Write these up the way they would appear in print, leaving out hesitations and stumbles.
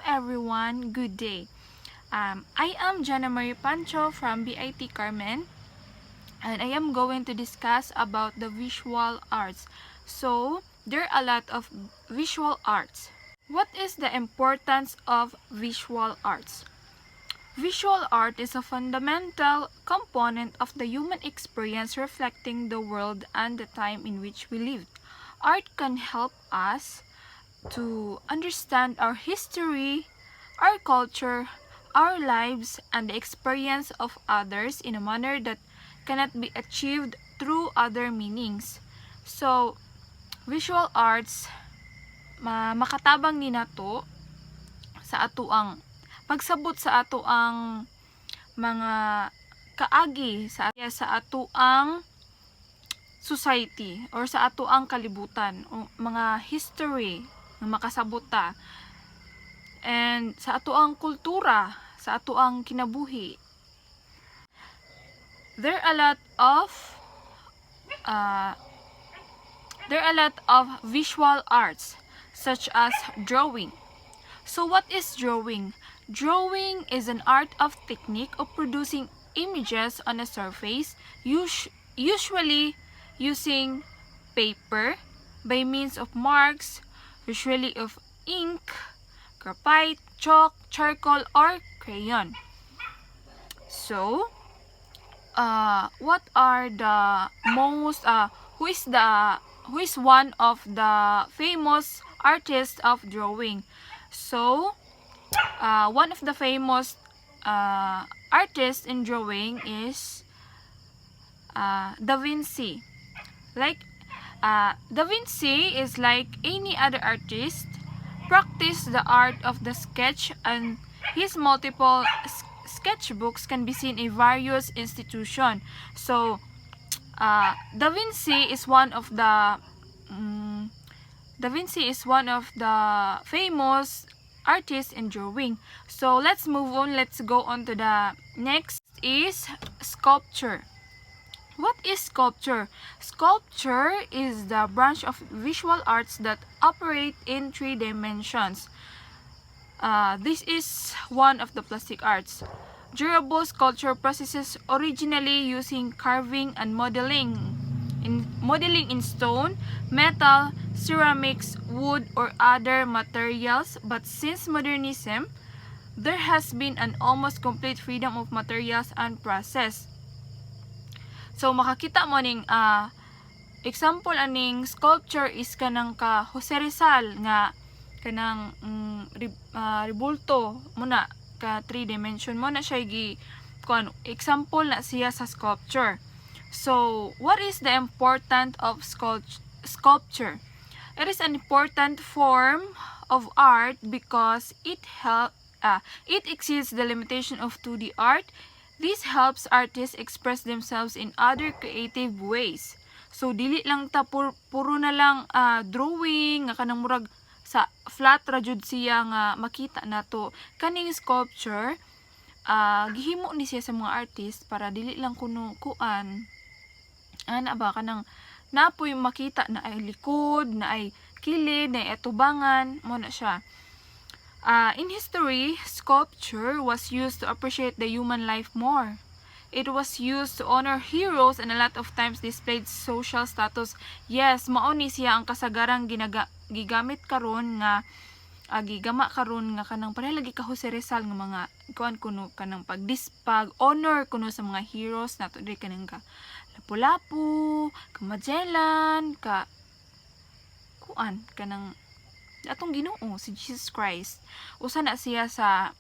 everyone, good day. I am Jana Marie Pancho from BIT Carmen, and I am going to discuss about the visual arts. So, there are a lot of visual arts. What is the importance of visual arts? Visual art is a fundamental component of the human experience reflecting the world and the time in which we live. Art can help us to understand our history, our culture, our lives, and the experience of others in a manner that cannot be achieved through other meanings. So, visual arts, makatabang ni nato sa ato ang pagsabot sa ato ang mga kaagi sa ato ang society or sa ato ang kalibutan o mga history nga makasabot ta, and sa ato ang kultura, sa ato ang kinabuhi. There are a lot of visual arts such as drawing. So what is drawing? Drawing is an art of technique of producing images on a surface, usually using paper by means of marks, usually of ink, graphite, chalk, charcoal, or crayon. So, what are the most who is one of the famous artists of drawing? So, one of the famous artists in drawing is Da Vinci. Da Vinci is like any other artist, practiced the art of the sketch, and his multiple sketchbooks can be seen in various institutions. So, Da Vinci is one of the famous artists in drawing. So let's move on. Let's go on to the next is sculpture. What is sculpture? Sculpture is the branch of visual arts that operate in 3 dimensions. This is one of the plastic arts. Durable sculpture processes originally using carving and modeling in stone, metal, ceramics, wood, or other materials, but since modernism, there has been an almost complete freedom of materials and process. So makakita mo ning example aning sculpture is kanang ka Jose Rizal nga kanang rebulto muna ka 3 dimension mo na siya example na siya sa sculpture. So, what is the importance of sculpture? It is an important form of art because it exceeds the limitation of 2D art. This helps artists express themselves in other creative ways. So, dili lang ta puro na lang drawing nga kanang murag sa flat ra jud siya nga makita nato. Kaning sculpture, gihimo ni siya sa mga artist para dili lang kuan ana ba kanang napoy makita na ay likod, na ay kilid, na ay atubangan mo na siya. In history, sculpture was used to appreciate the human life more. It was used to honor heroes and a lot of times displayed social status. Yes, mao ni siya ang kasagarang gigamit karon nga gigama karon nga kanang pareha lagi ka Jose Rizal nga mga kuan kuno kanang pagdispag honor kuno sa mga heroes nato diri kanang ka Lapu-Lapu, ka Magellan, ka kuan kanang atong Ginoo si Jesus Christ. Usa na siya sa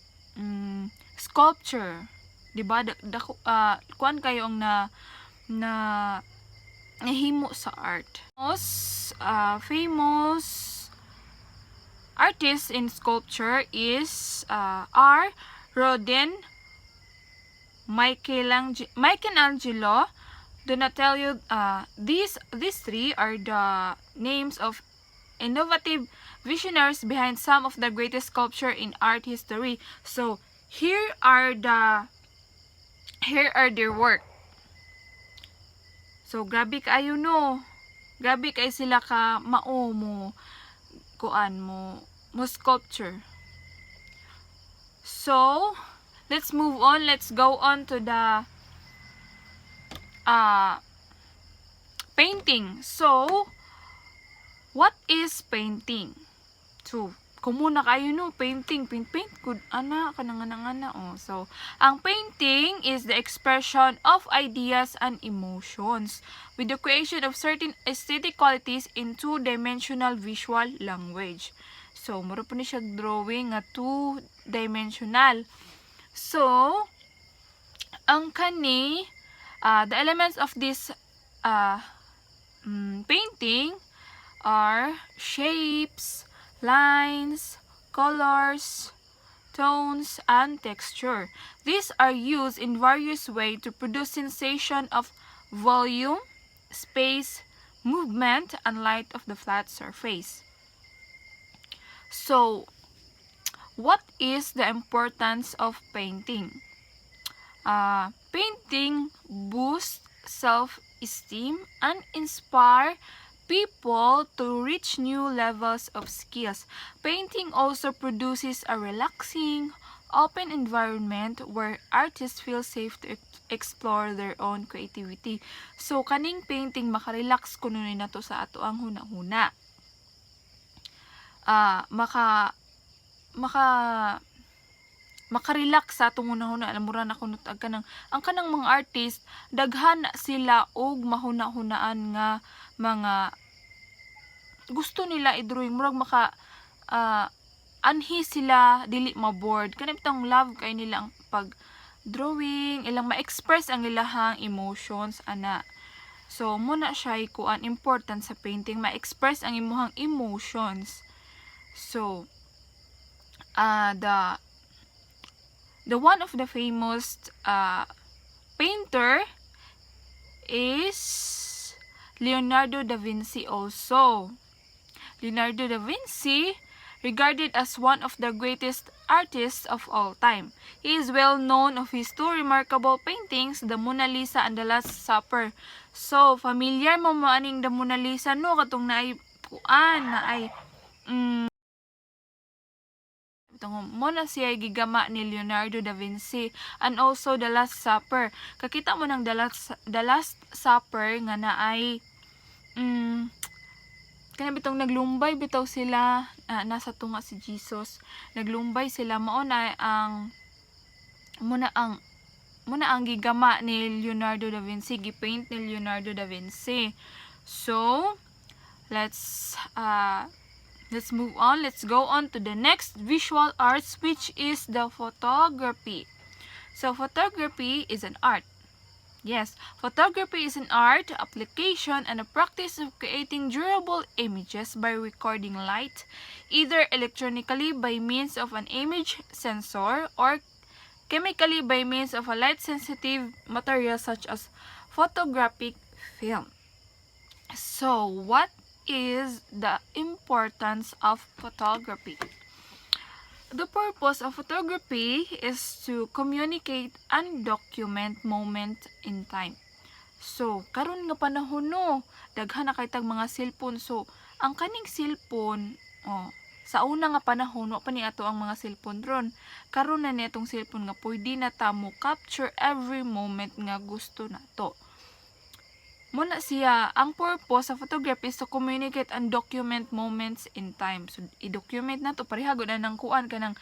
sculpture, di ba? Kuan kayo ang nahimo sa art. Famous artist in sculpture is are Rodin, Michelangelo, Donatello. These 3 are the names of innovative visionaries behind some of the greatest sculpture in art history. So here are their work. So grabe kayo no. Grabe kay sila ka mao mo kuan mo sculpture. So, let's move on. Let's go on to the painting. So, what is painting? So, kumuna kayo no, painting, paint, good, ana, kanang. So, ang painting is the expression of ideas and emotions with the creation of certain aesthetic qualities in two-dimensional visual language. So, mura po ni siya drawing nga two-dimensional. So, ang kani, the elements of this painting are shapes, lines, colors, tones, and texture. These are used in various ways to produce sensation of volume, space, movement, and light of the flat surface. So, what is the importance of painting? Painting boosts self-esteem and inspire people to reach new levels of skills. Painting also produces a relaxing, open environment where artists feel safe to explore their own creativity. So, kaning painting makarelax kuno ni nato sa ato ang hunahuna. Makarelax sa atong hunahuna. Alam mo ra na kuno ang kanang mga artist daghan na sila og mahuna-hunaan nga mga gusto nila i-drawing, murag anhi sila dili ma-bored kanang bitong love kay nila ang pag drawing, ilang ma-express ang ilahang emotions ana. So muna siya kuan important sa painting, ma-express ang imuhang emotions. So the one of the famous painter is Leonardo da Vinci also. Leonardo da Vinci, regarded as one of the greatest artists of all time. He is well known of his two remarkable paintings, the Mona Lisa and the Last Supper. So, familiar mo aning the Mona Lisa no katong naay mo na siya gigama ni Leonardo da Vinci, and also the Last Supper. Kakita mo ng the Last Supper nga naay kana bitong naglumbay bitaw sila, nasa tunga si Jesus, naglumbay sila, mao na ang muna ang gigama ni Leonardo da Vinci, gipaint ni Leonardo da Vinci. So let's move on. Let's go on to the next visual arts, which is the photography. So photography is an art. Yes, photography is an art, application, and a practice of creating durable images by recording light, either electronically by means of an image sensor or chemically by means of a light-sensitive material such as photographic film. So, what is the importance of photography? The purpose of photography is to communicate and document moment in time. So, karon nga panahon no, daghan na kay tag mga cellphone. So, ang kaning cellphone, sa una nga panahon, wa pa ni ato ang mga cellphone ron. Karon na ni atong cellphone nga pwede na ta mo capture every moment nga gusto nato. Muna siya, ang purpose sa photography is to communicate and document moments in time. So, i-document na to, parehagod na ng kuan kanang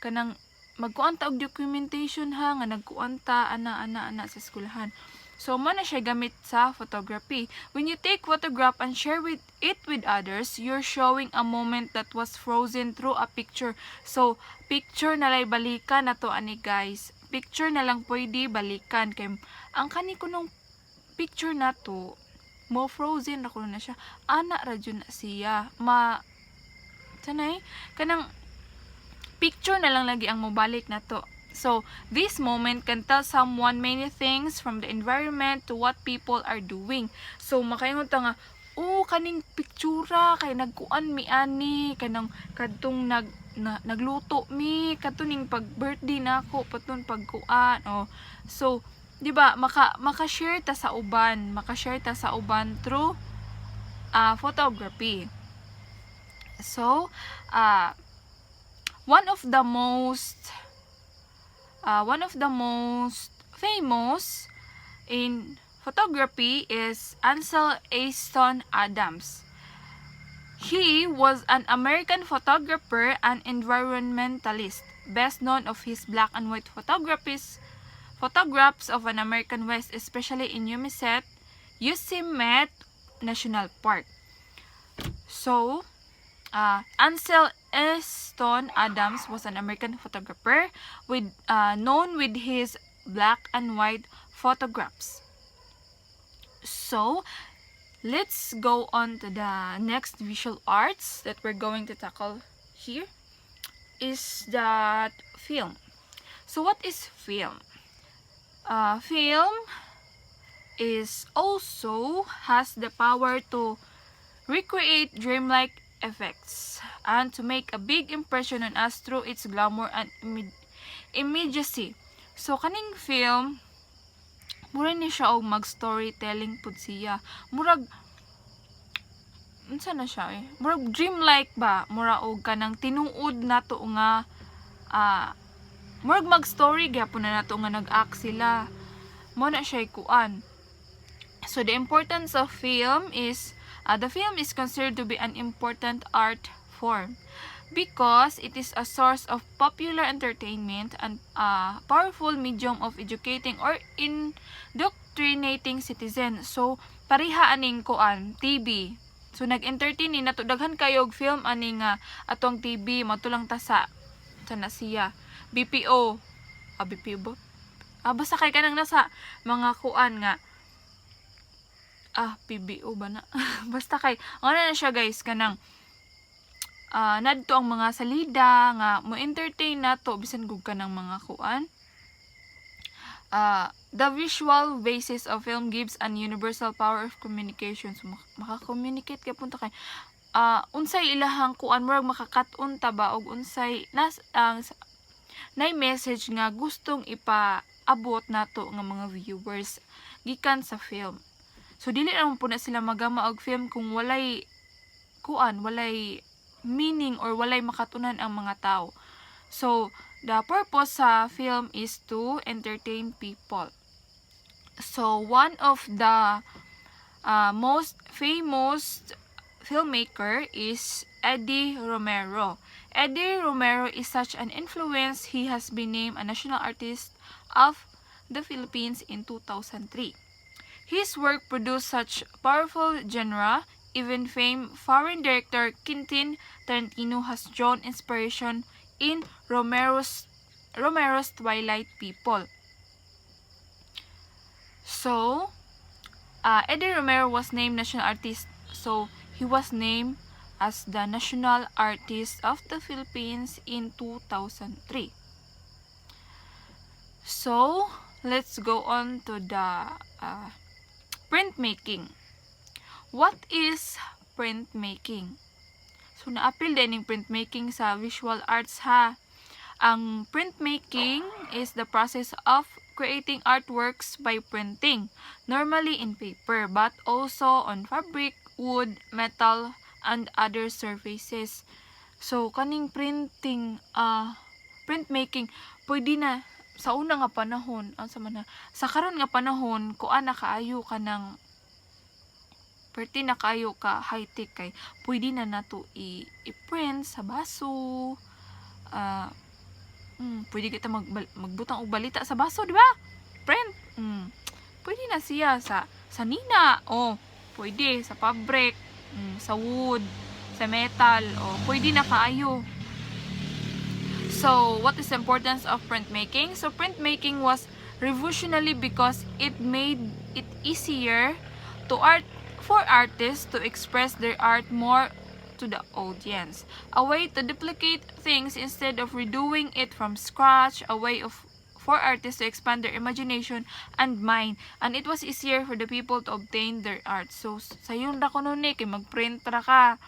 kanang magkuan ta og documentation ha nga nagkuan ta ana sa eskwelahan. So muna siya gamit sa photography. When you take photograph and share it with others, you're showing a moment that was frozen through a picture. So picture na lay balikan na to ani guys. Picture na lang pwede balikan kay ang kani kunong picture na to mo frozen ra kuno na siya. Ana ra jud na siya. Sanay kanang picture na lang lagi ang mobalik na to. So, this moment can tell someone many things from the environment to what people are doing. So, makaingon ta nga, kaning pictura kay nagkuan mi ani, kanang kadtong nagluto mi, katuning pag-birthday nako, paton pagkuan. So, di ba, maka-share ta sa uban, through photography. So, one of the most famous in photography is Ansel Easton Adams. He was an American photographer and environmentalist, best known of his black and white photographs of an American West, especially in Yosemite National Park. So, Ansel Easton Adams was an American photographer known with his black and white photographs. So, let's go on to the next visual arts that we're going to tackle here is that film. So, what is film? Film is also has the power to recreate dreamlike effects and to make a big impression on us through its glamour and immediacy. So kaning film mura ni siya og mag-storytelling pud siya. Murag unsa na siya murag dreamlike ba, mura og kanang tinuod nato nga murag mag-story gyapon na nato nga nag-act sila. Mo na siya kuan. So the importance of film is the film is considered to be an important art form because it is a source of popular entertainment and a powerful medium of educating or indoctrinating citizens. So, pariha aning kuan, TV. So, nag-entertain ni nato daghan kayo og film aning atong TV matulang ta sa na siya. BPO. BPO ba? Basta kay kanang nasa mga kuan nga PBO ba na? Basta kay, ano na siya guys, kanang nadto ang mga salida nga mo entertain nato bisan gug kanang mga kuan. The visual basis of film gives an universal power of communication. So maka-communicate kay punta kay unsay ilahang kuan murag makakat-on ta ba og unsay nay message nga gustong ipaabot nato nga mga viewers gikan sa film. So dili naman po na sila magama og film kung walay meaning or walay makatunan ang mga tao. So the purpose sa film is to entertain people. So one of the most famous filmmaker is Eddie Romero. Eddie Romero is such an influence, he has been named a national artist of the Philippines in 2003. His work produced such powerful genre, even famed foreign director Quentin Tarantino has drawn inspiration in Romero's Twilight People. So, Eddie Romero was named national artist. So, he was named as the national artist of the Philippines in 2003. So, let's go on to the printmaking. What is printmaking? So, na-appeal din yung printmaking sa visual arts ha. Ang printmaking is the process of creating artworks by printing, normally in paper, but also on fabric, wood, metal, and other surfaces. So, kaning printmaking, pwede na sa una nga panahon, sa karon nga panahon, kuan na kaayo ka ng perti na kaayo ka high-tech kay pwede na nato i-print sa baso. Pwede kita magbutang og balita sa baso, di ba? Print. Pwede na siya sa nina. Pwede sa fabric, sa wood, sa metal, pwede na kaayo. So, what is the importance of printmaking? So, printmaking was revolutionary because it made it easier for artists to express their art more to the audience. A way to duplicate things instead of redoing it from scratch, a way for artists to expand their imagination and mind. And it was easier for the people to obtain their art. So, sayon ra ko nun kay mag-print ra ka.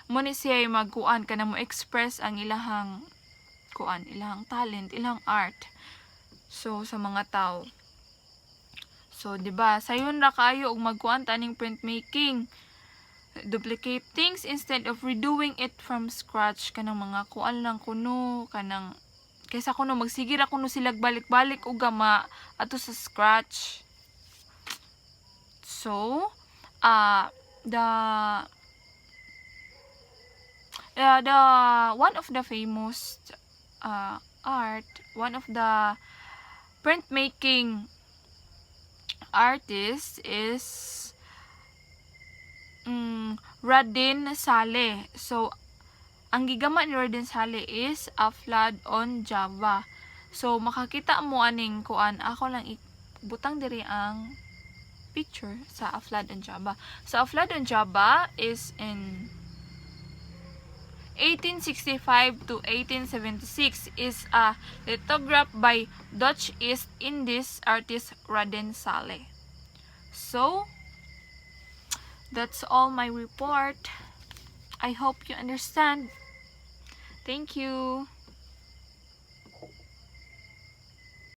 Muna siya magkuan ka na mo express ang ilahang ilang talent, ilang art. So, sa mga tao. So, 'di ba? Sayon ra kaayo og magkuan taning printmaking. duplicate things instead of redoing it from scratch. Kanang mga kuan lang kuno, kanang kaysa kuno magsigira kuno sila balik-balik o gama ato sa scratch. So, the one of the famous one of the printmaking artists is Radin Saleh. So, ang gigama ni Radin Saleh is A Flood on Java. So, makakita mo aning kuan. Ako lang butang diri ang picture sa A Flood on Java. So, A Flood on Java is in 1865 to 1876 is a lithograph by Dutch East Indies artist Radin Saleh. So, that's all my report. I hope you understand. Thank you.